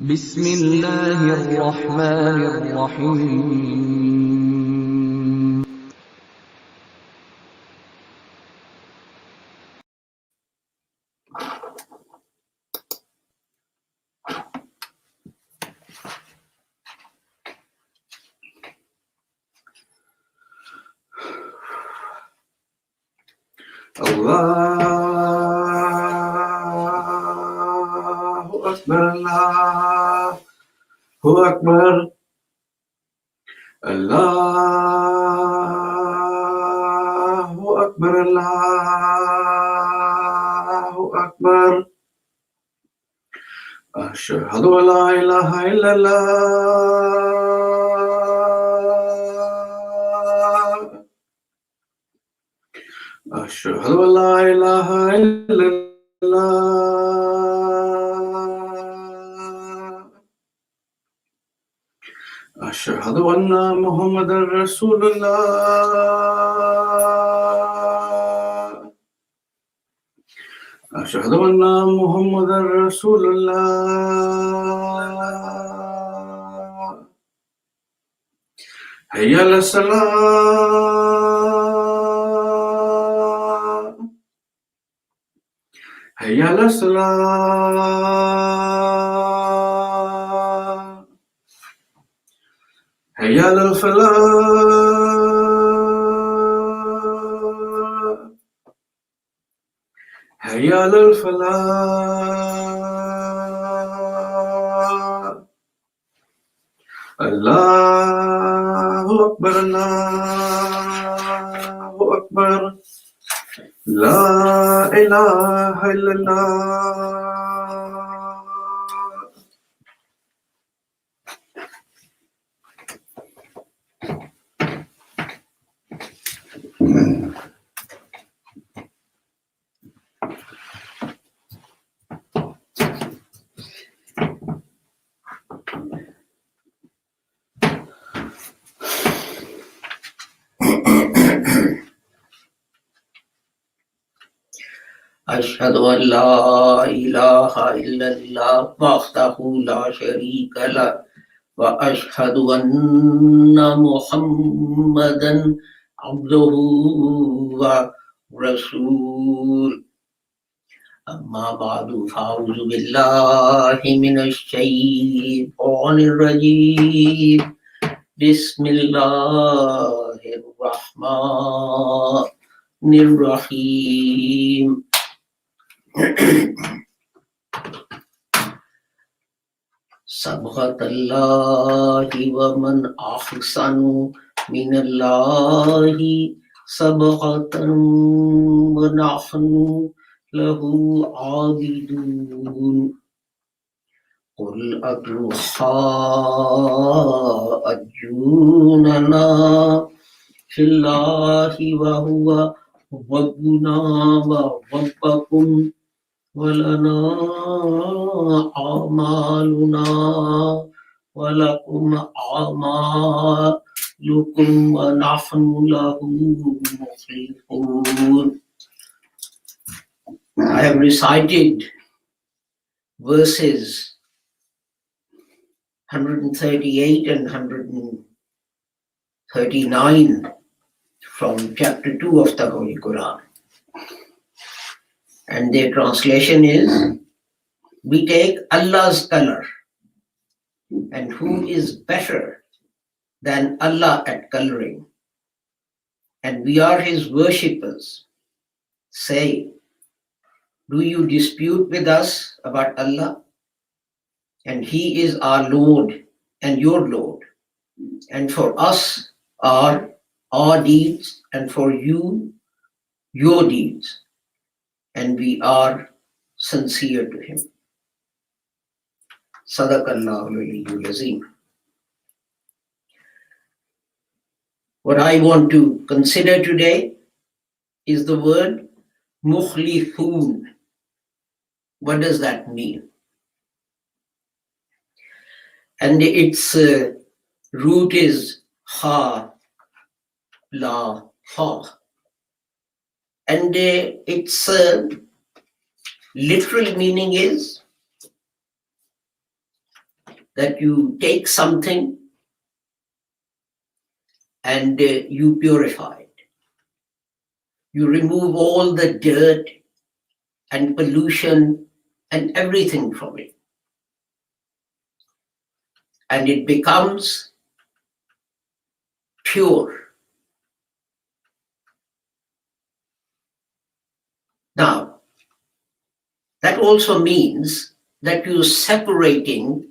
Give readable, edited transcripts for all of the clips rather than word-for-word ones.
بسم الله الرحمن الرحيم Allahu Akbar, Allahu Akbar, Allahu Akbar, Allahu Akbar. Ashhadu an la ilaha illallah. Ashhadu an la ilaha illallah. Ashhadu anna Muhammadan Rasulullah. Ashhadu anna Muhammadan Rasulullah. Hayya ala salah. Hayya ala salah. Hayya ala falah. Hayya ala falah. Allahu Akbar, Allahu Akbar. La ilaha illallah. أشهد أن لا إله إلا الله وحده لا شريك له وأشهد أن محمدا عبده ورسوله أما بعد فأعوذ بالله من الشيطان الرجيم بسم الله الرحمن الرحيم صبغة الله ومن أحسن من الله صبغة ونحن له عابدون قل أتحاجوننا في الله وهو ربنا وربكم ولنا أعمالنا ولكم أعمالكم ونحن له مخلصون. I have recited verses 138 and 139 from chapter 2 of the Holy Quran. And their translation is, we take Allah's color, and who is better than Allah at coloring? And we are his worshippers. Say, do you dispute with us about Allah? And he is our Lord and your Lord. And for us are our deeds, and for you, your deeds. And we are sincere to him. Sadaqallahu al-aliyyul azim. What I want to consider today is the word mukhlithun. What does that mean? And its root is Ha, La, Ha. And its literal meaning is that you take something and you purify it. You remove all the dirt and pollution and everything from it. And it becomes pure. Now, that also means that you're separating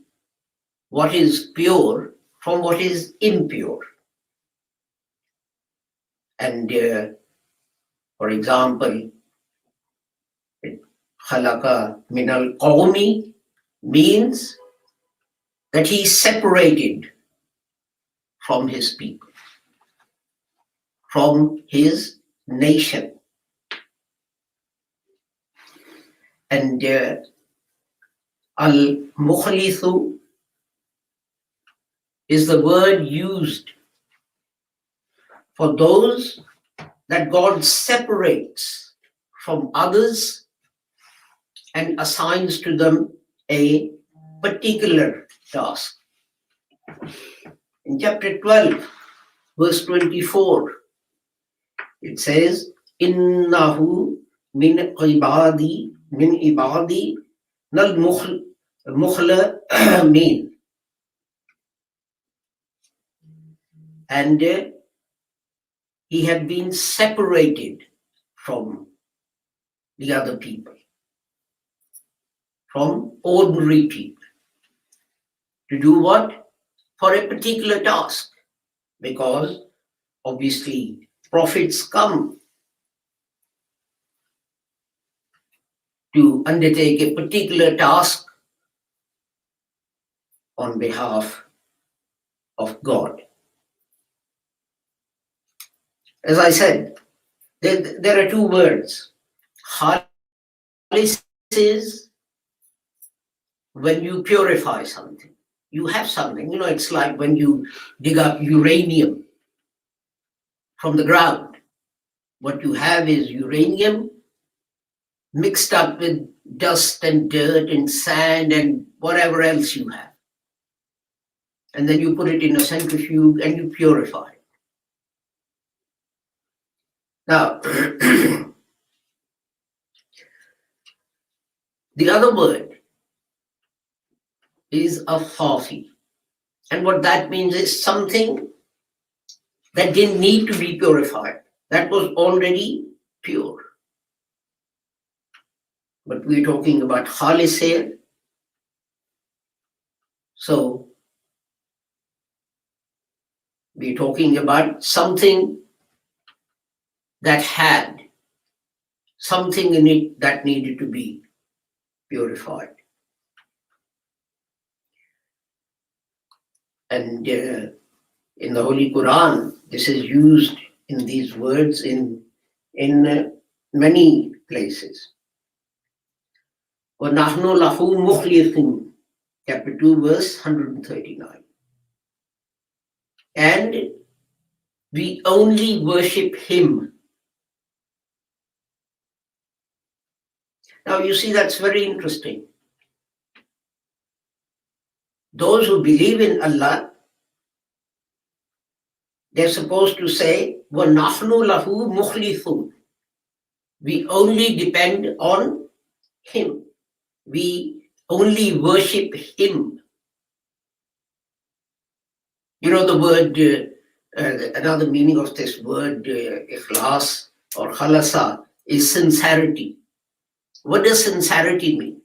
what is pure from what is impure. And for example, khalaqa minal qawmi means that he separated from his people, from his nation. And al-mukhlithu is the word used for those that God separates from others and assigns to them a particular task. In chapter 12, verse 24, it says, Innahu min ibadi nal mukhla min. And he had been separated from the other people, from ordinary people. To do what? For a particular task. Because obviously prophets come to undertake a particular task on behalf of God. As I said, there are two words. Khalis is when you purify something. You have something, it's like when you dig up uranium from the ground. What you have is uranium mixed up with dust and dirt and sand and whatever else you have. And then you put it in a centrifuge and you purify it. Now, the other word is a fafi. And what that means is something that didn't need to be purified. That was already pure. But we're talking about khalis here. So we're talking about something that had something in it that needed to be purified. And in the Holy Quran, this is used in these words in many places. وَنَحْنُ لَهُ مُخْلِصُونَ, chapter 2, verse 139. And we only worship him. Now you see, that's very interesting. Those who believe in Allah, they're supposed to say, وَنَحْنُ لَهُ مُخْلِصُونَ. We only depend on him. We only worship him. The word, another meaning of this word, Ikhlas or Khalasa, is sincerity. What does sincerity mean?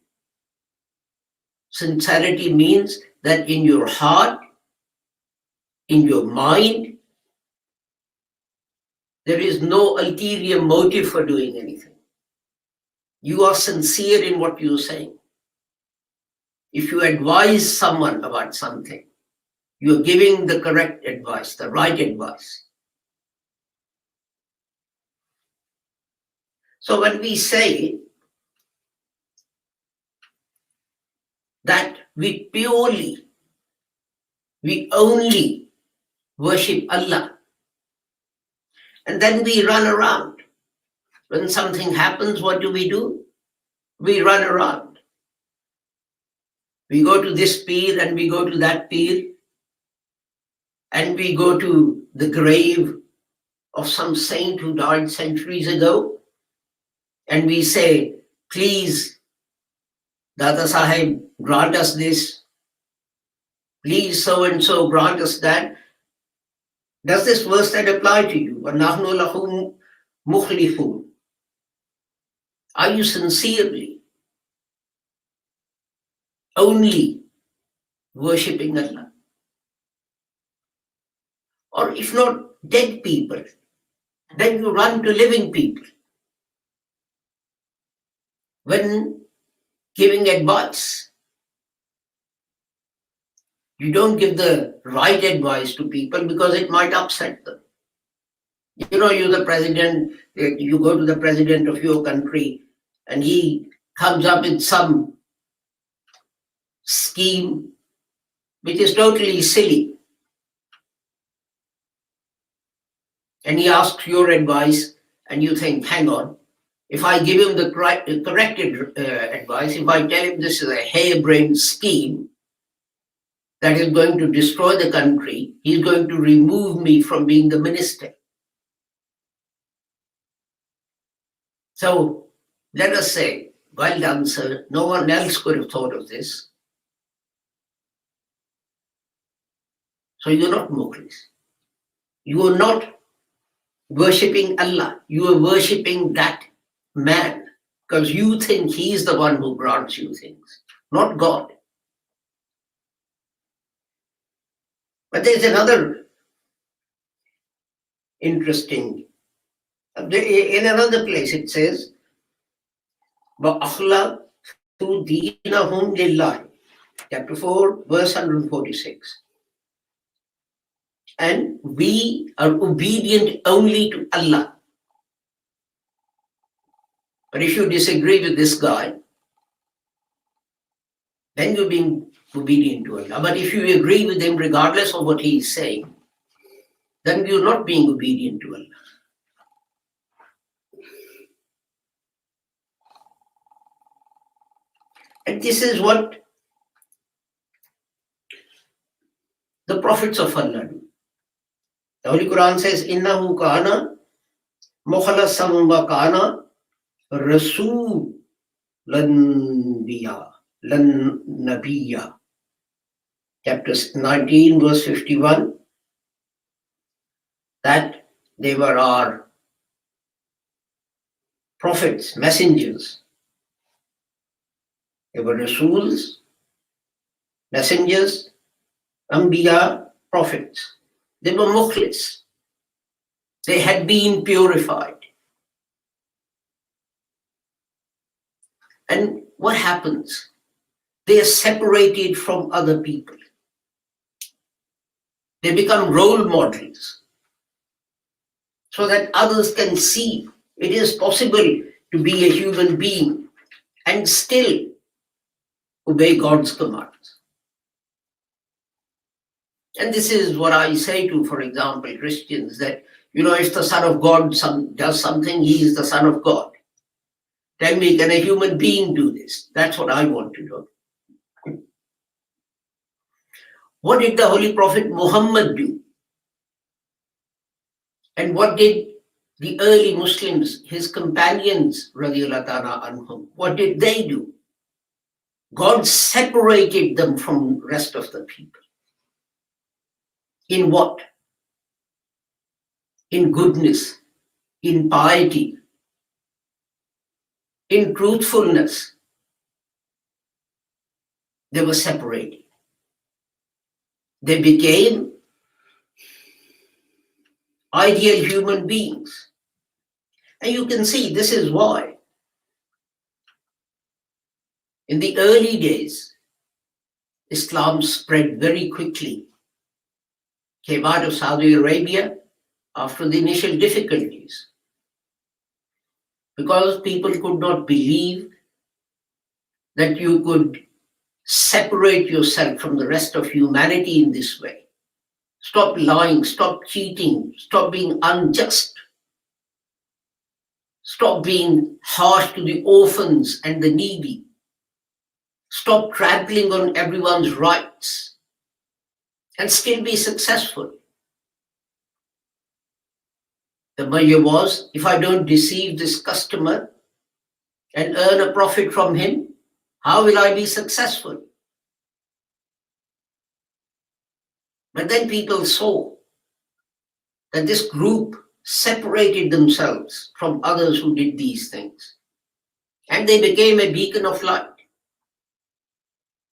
Sincerity means that in your heart, in your mind, there is no ulterior motive for doing anything. You are sincere in what you're saying. If you advise someone about something, you're giving the correct advice, the right advice. So when we say that we only worship Allah. And then we run around. When something happens, what do? We run around. We go to this peer and we go to that peer, and we go to the grave of some saint who died centuries ago, and we say, please, Dada Sahib, grant us this. Please, so-and-so, grant us that. Does this verse then apply to you? وَنَحْنُ لَهُ مُخْلِفُونَ. Are you sincerely only worshipping Allah? Or if not dead people, then you run to living people. When giving advice, you don't give the right advice to people because it might upset them. You know, you're the president, you go to the president of your country and he comes up with some scheme which is totally silly. And he asks your advice and you think, hang on, if I give him the corrected advice, if I tell him this is a harebrained scheme that is going to destroy the country, he's going to remove me from being the minister. So let us say, well done, sir, no one else could have thought of this. So you're not mukhlis. You are not worshipping Allah. You are worshipping that man because you think he's the one who grants you things, not God. But there's another interesting, in another place it says, وَأَخْلَقْتُ دِينَهُمْ لِلَّهِ, chapter 4, verse 146. And we are obedient only to Allah. But if you disagree with this guy, then you're being obedient to Allah. But if you agree with him regardless of what he is saying, then you're not being obedient to Allah. And this is what the prophets of Allah do. The Holy Quran says, إِنَّهُ كَانَ مُخْلَصًا وَكَانَ رَسُولًا نَبِيًّا. Chapter 19, verse 51, that they were our prophets, messengers. They were Rasuls, messengers, Anbiya, prophets. They were mukhlis. They had been purified. And what happens? They are separated from other people. They become role models so that others can see it is possible to be a human being and still obey God's commands. And this is what I say to, for example, Christians, that, if the Son of God does something, he is the Son of God. Tell me, can a human being do this? That's what I want to do. What did the Holy Prophet Muhammad do? And what did the early Muslims, his companions, radiallahu ta'ala anhum, what did they do? God separated them from the rest of the people. In what? In goodness, in piety, in truthfulness. They were separated. They became ideal human beings. And you can see this is why. In the early days, Islam spread very quickly. Came out of Saudi Arabia after the initial difficulties, because people could not believe that you could separate yourself from the rest of humanity in this way. Stop lying, stop cheating, stop being unjust. Stop being harsh to the orphans and the needy. Stop trampling on everyone's rights and still be successful. The measure was, if I don't deceive this customer and earn a profit from him, how will I be successful? But then people saw that this group separated themselves from others who did these things, and they became a beacon of light.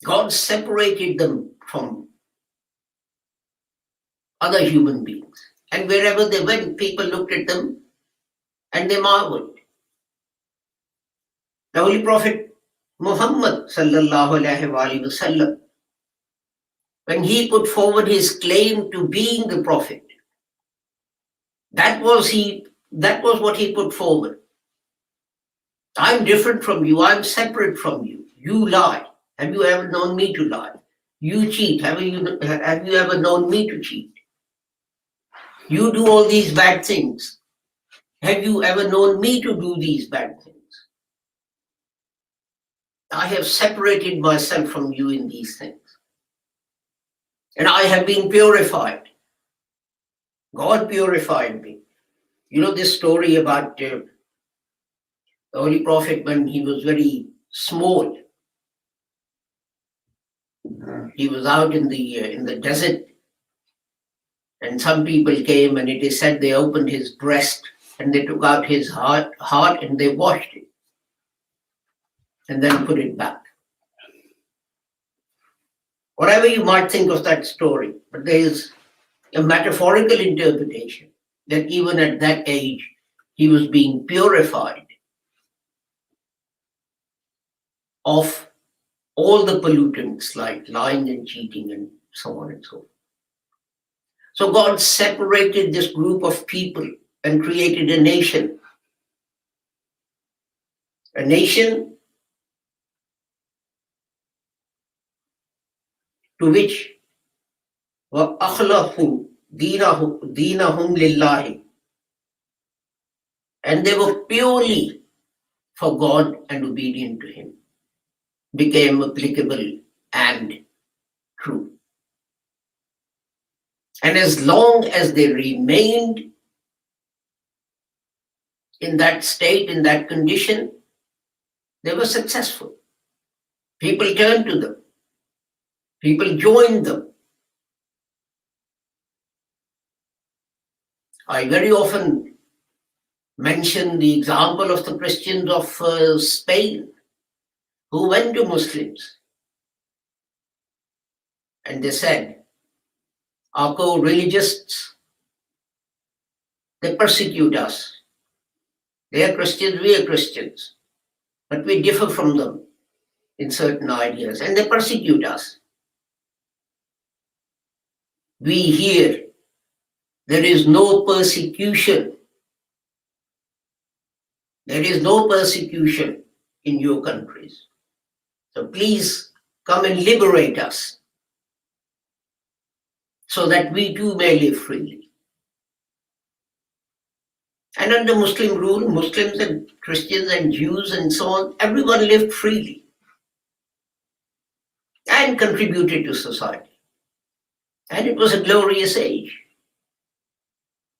God separated them from other human beings, and wherever they went, people looked at them and they marveled. The Holy Prophet Muhammad sallallahu alaihi wasallam, when he put forward his claim to being the prophet, that was what he put forward. I'm different from you. I'm separate from you. You lie. Have you ever known me to lie? You cheat. Have you ever known me to cheat? You do all these bad things. Have you ever known me to do these bad things? I have separated myself from you in these things. And I have been purified. God purified me. You know this story about the Holy Prophet when he was very small. He was out in the desert, and some people came, and it is said they opened his breast and they took out his heart and they washed it and then put it back. Whatever you might think of that story, but there is a metaphorical interpretation that even at that age he was being purified of all the pollutants like lying and cheating and so on and so forth. So God separated this group of people and created a nation. A nation to which وَأَخْلَصُوا دِينَهُمْ لِلَّهِ, and they were purely for God and obedient to Him, became applicable and true. And as long as they remained in that state, in that condition, they were successful. People turned to them. People joined them. I very often mention the example of the Christians of Spain who went to Muslims and they said, our co-religionists, they persecute us. They are Christians, we are Christians, but we differ from them in certain ideas and they persecute us. We hear there is no persecution. There is no persecution in your countries. So please come and liberate us so that we too may live freely. And under Muslim rule, Muslims and Christians and Jews and so on, everyone lived freely and contributed to society. And it was a glorious age,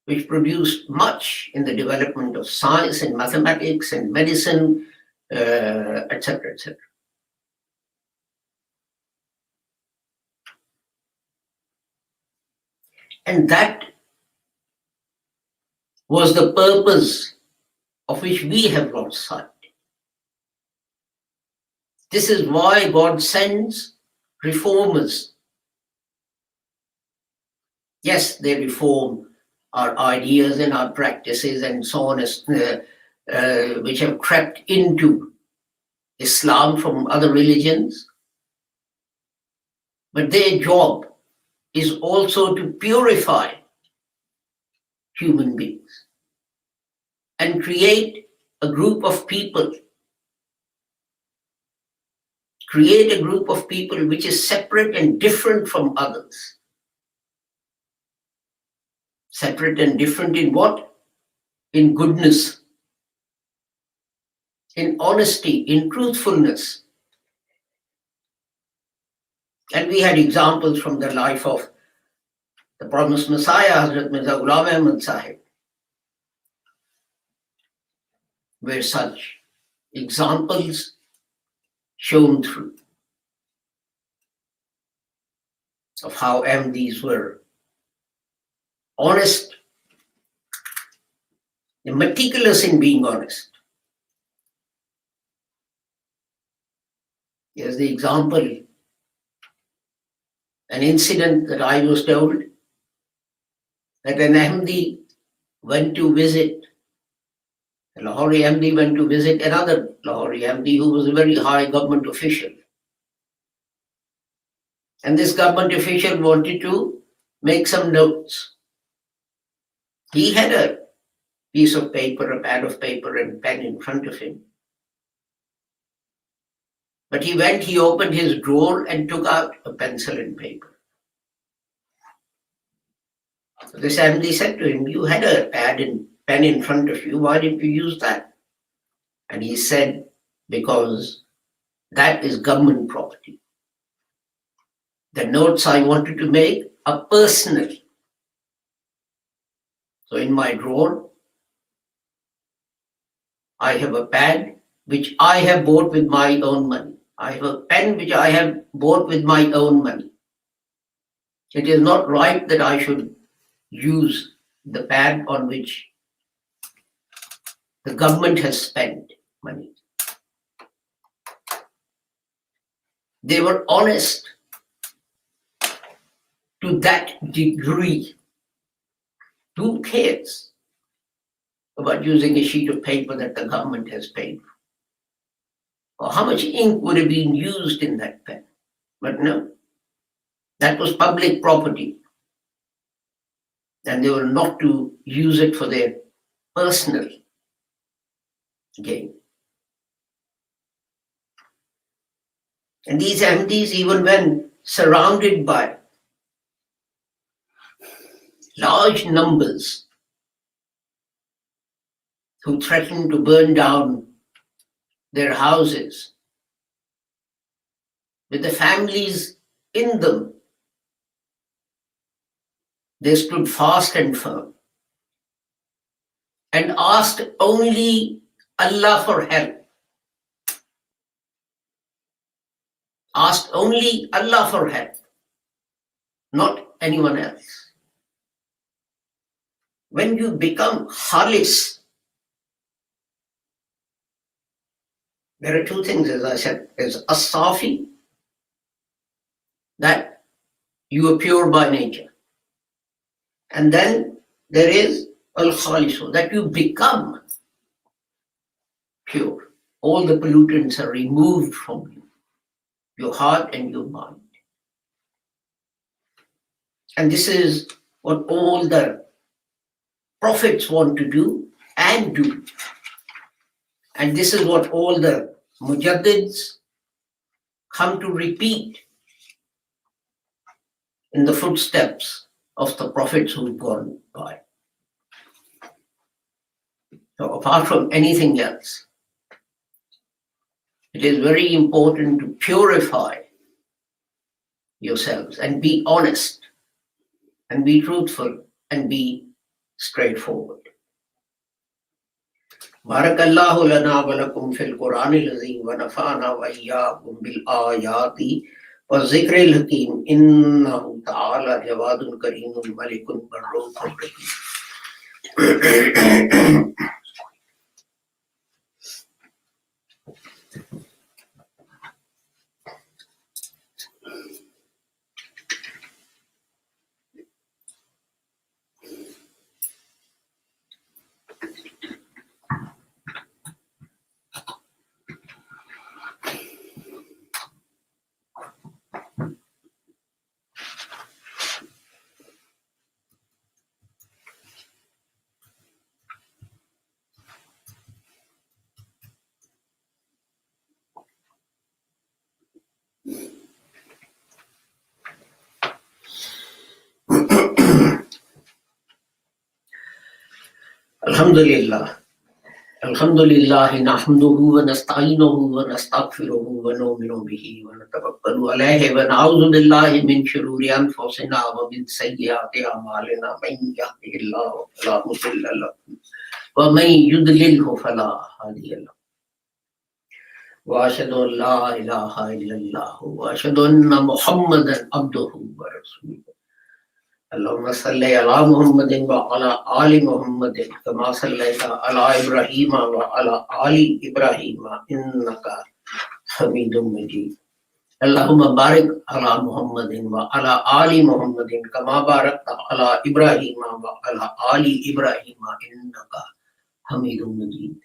which produced much in the development of science and mathematics and medicine, etc., etc. And that was the purpose of which we have lost sight. This is why God sends reformers. Yes, they reform our ideas and our practices and so on, which have crept into Islam from other religions. But their job is also to purify human beings and create a group of people. Create a group of people which is separate and different from others. Separate and different in what? In goodness, in honesty, in truthfulness. And we had examples from the life of the promised Messiah, Hazrat Mirza Ghulam Ahmad Sahib, where such examples shone through of how MDs were honest, meticulous in being honest. Here's the example, an incident that I was told, that an Ahmadi went to visit, a Lahori Ahmadi went to visit another Lahori Ahmadi who was a very high government official. And this government official wanted to make some notes. He had a piece of paper, a pad of paper and pen in front of him. But he opened his drawer and took out a pencil and paper. So this Ahmadi said to him, you had a pad and pen in front of you, why didn't you use that? And he said, because that is government property. The notes I wanted to make are personal. So in my drawer, I have a pad which I have bought with my own money. I have a pen which I have bought with my own money. It is not right that I should use the pad on which the government has spent money. They were honest to that degree. Who cares about using a sheet of paper that the government has paid for? Or how much ink would have been used in that pen? But no, that was public property. And they were not to use it for their personal gain. And these MDs, even when surrounded by large numbers who threatened to burn down their houses, with the families in them, they stood fast and firm and asked only Allah for help. Asked only Allah for help, not anyone else. When you become khalis, there are two things, as I said. There's as-safi, that you are pure by nature. And then there is al-khalisu, that you become pure. All the pollutants are removed from you, your heart and your mind. And this is what all the prophets want to do and do. And this is what all the mujaddids come to repeat in the footsteps of the prophets who've gone by. So apart from anything else, it is very important to purify yourselves and be honest and be truthful and be straightforward. Barakallahu lana wa lakum fil Qur'anil azim wa nafa'ana wa iyyakum bil ayati wa zikril hakim innahu ta'ala jawadun karimun malikun barrun rahim. Alhamdulillah. Alhamdulillah nahmaduhu wa nasta'inuhu wa nastaghfiruhu wa nu'minu bihi wa natawakkalu alayhi wa na'udhu billahi min shururi anfusina wa min sayyiati a'malina man yahdihillahu fala mudilla lahu wa man yudlilhu fala hadiya lahu wa ashhadu an la ilaha illallah wa ashhadu anna Muhammadan abduhu wa rasuluhu. Allahumma salli ala Muhammadin wa ala ali Muhammadin kama sallaita ala Ibrahim wa ala ali Ibrahim innaka Hamidum Majid. Allahumma barik ala Muhammadin wa ala ali Muhammadin kama barakta ala Ibrahim wa ala ali Ibrahim innaka Hamidum Majid.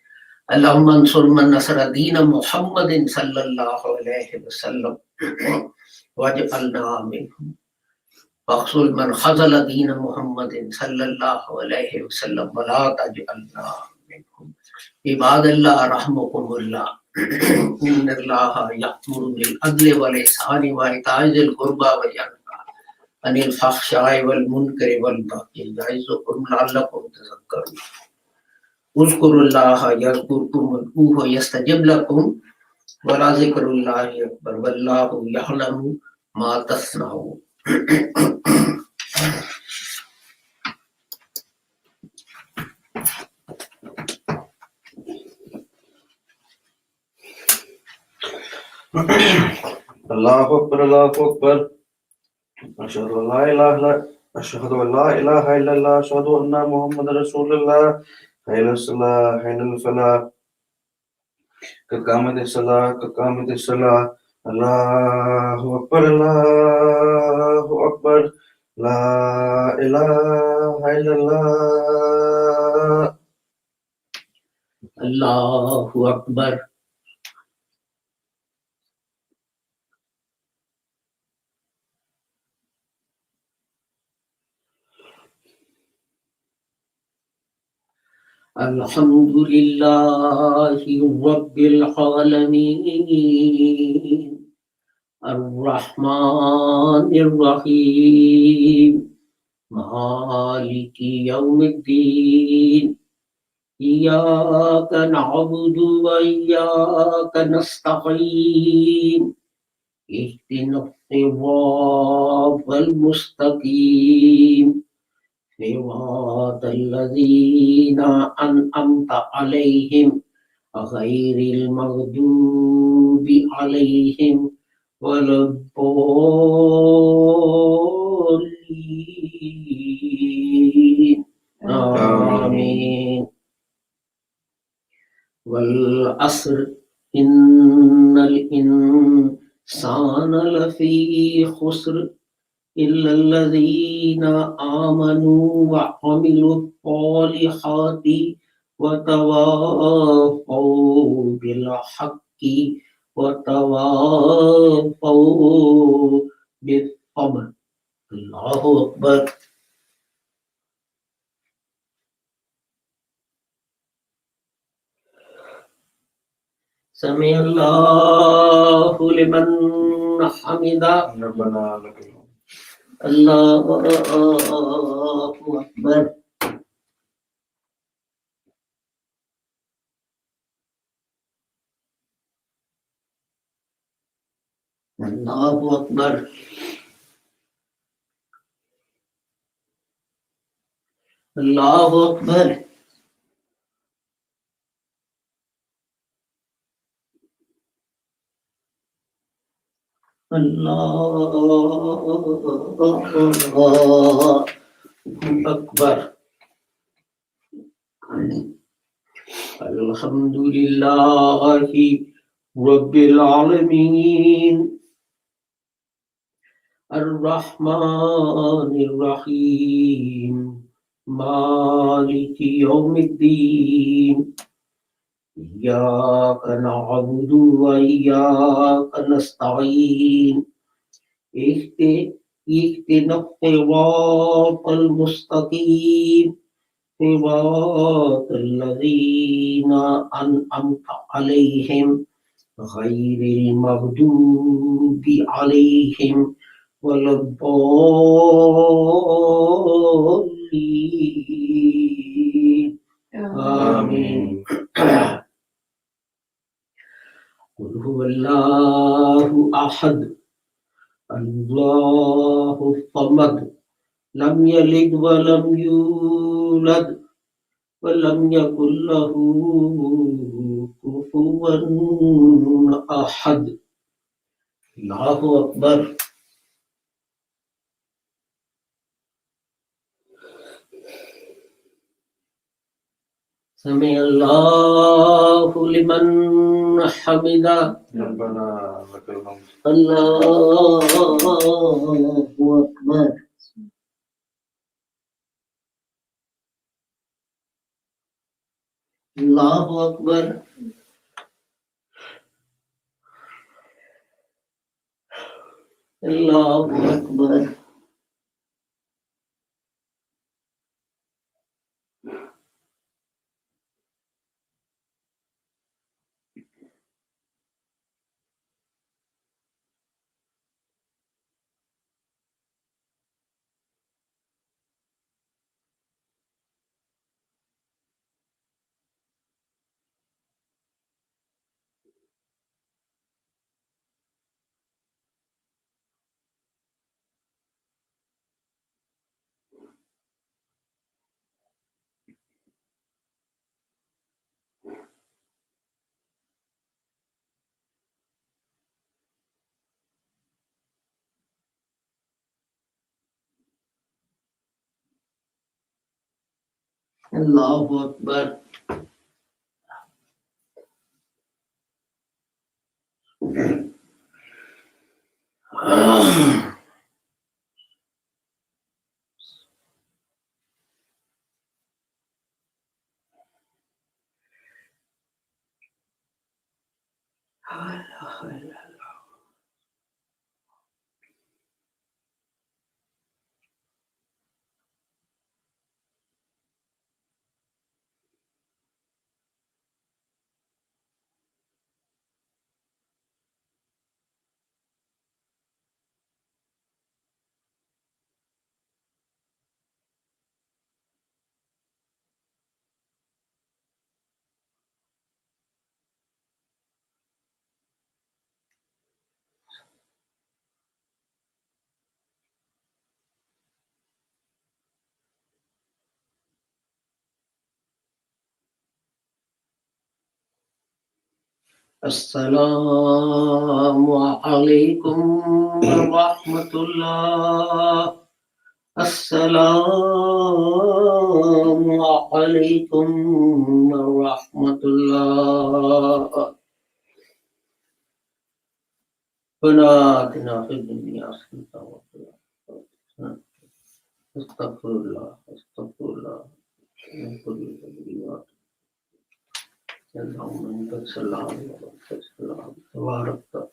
Allahumma ansur man nasara dina Muhammadin sallallahu alayhi wa sallam waj'alna minhum. واقتل من خذل دين محمد صلى الله عليه وسلم ولا تجعلنا منهم. عباد الله رحمكم الله. إن الله يأمر بالعدل والإحسان وإيتاء ذي القربى وينهى عن الفحشاء والمنكر والبغي يعظكم لعلكم تذكرون. اذكروا الله يذكركم وادعوه يستجب لكم ولذكر الله أكبر والله يعلم ما تصنعون. Allahu Akbar, Allahu Akbar. Ashhadu an la ilaha illallah, ashhadu anna Muhammadar Rasulullah. Hayya salah, hayya falah. Qad qamatis salah. Allahu Akbar, Allahu Akbar. La ilaha illallah. Allahu Akbar. Alhamdulillahi Rabbil Alamin. Ar-Rahmanir Rahim. Maliki Yawmiddin. Iyyaka na'budu wa iyyaka nasta'in. Ihdinas siratal mustaqim. صراط الذين أنعمت عليهم غير المغضوب عليهم ولا الضالين. آمين. والعصر إن الإنسان لفي خسر إلا الذين آمنوا وعملوا الصالحات وتواصوا بالحق وتواصوا بالصبر. الله أكبر. سمع الله لمن حمده. ربنا لك الحمد. Allahu Akbar. Allahu Akbar. Allahu Akbar. Allahu Akbar. Alhamdulillahi Rabbil Alamin. Ar-Rahmanir Rahim. Maliki Yawmiddin. Iyyaka na'budu wa iyyaka nasta'in. Ihdinas siratal mustaqim. Siratal ladzina an'amta 'alaihim ghairil maghdubi 'alaihim waladdallin. Allahu Ahad, Allahu Samad, Lam Yalid wa Lam Yulad, wa Lam Yakul lahu Kufuwan Ahad. Allahu Akbar. Sami Allahu liman hamida. ربنا لك الحمد. Allahu Akbar. Allahu Akbar. Allahu Akbar. Allahu Akbar. Assalamu alaikum warahmatullah. Assalamu alaikum warahmatullah. Rabbana atina fid dunya hasanatan wa fil akhirati hasanatan. Astaghfirullah, astaghfirullah. Min kulli dhanbin wa Allahumma anta salam wa anta salam. Tabarakta.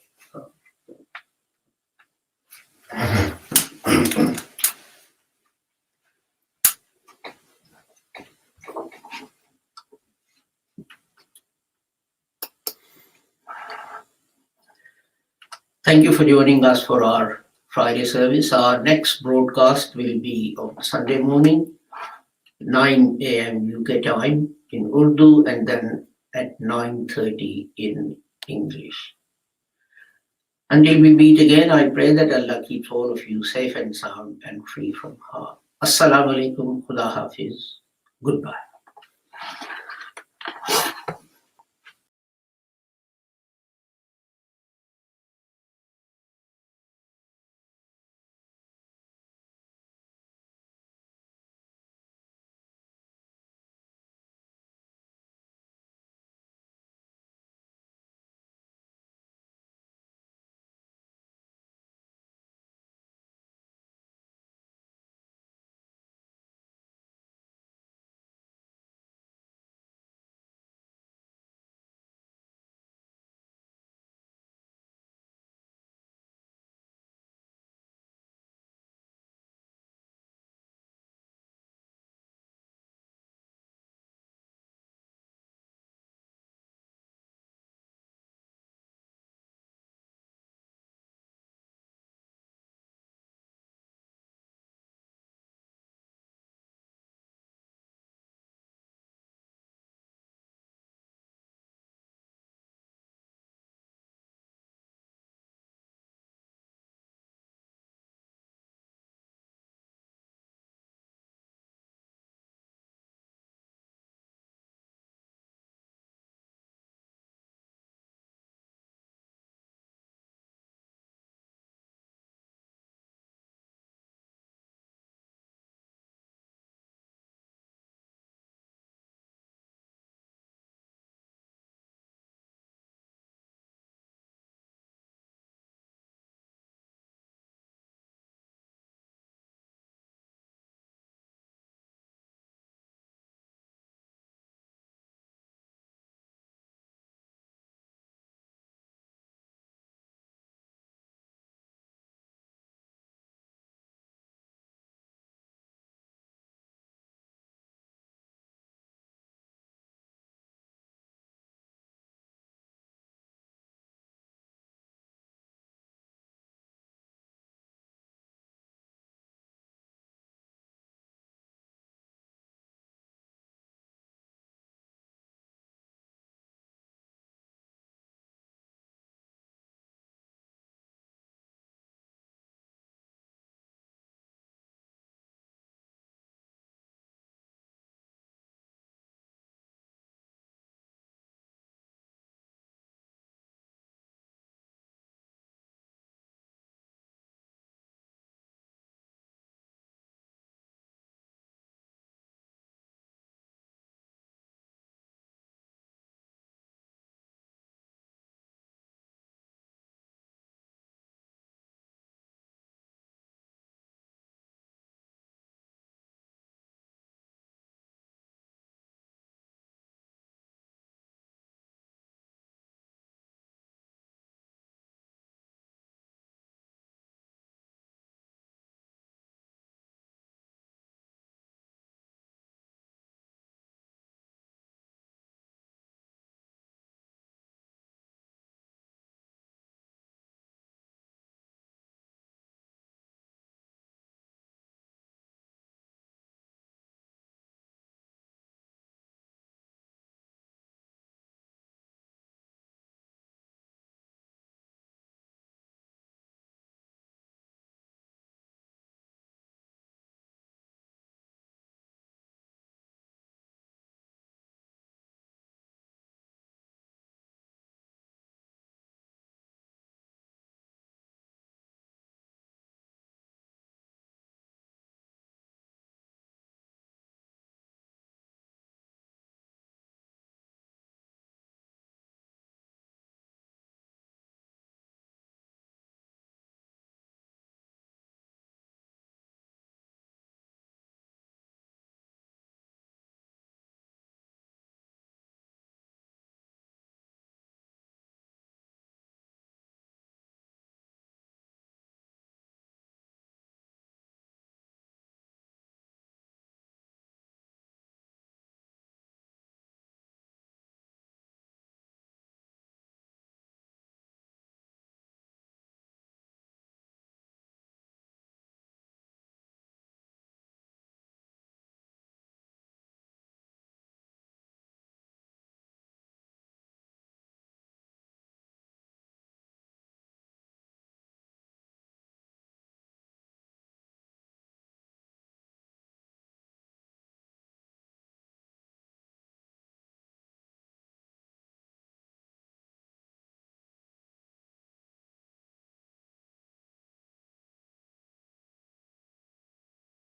Thank you for joining us for our Friday service. Our next broadcast will be on Sunday morning, 9 a.m. UK time in Urdu, and then at 9:30 in English. Until we meet again, I pray that Allah keeps all of you safe and sound and free from harm. Assalamu alaikum, Khuda Hafiz. Goodbye.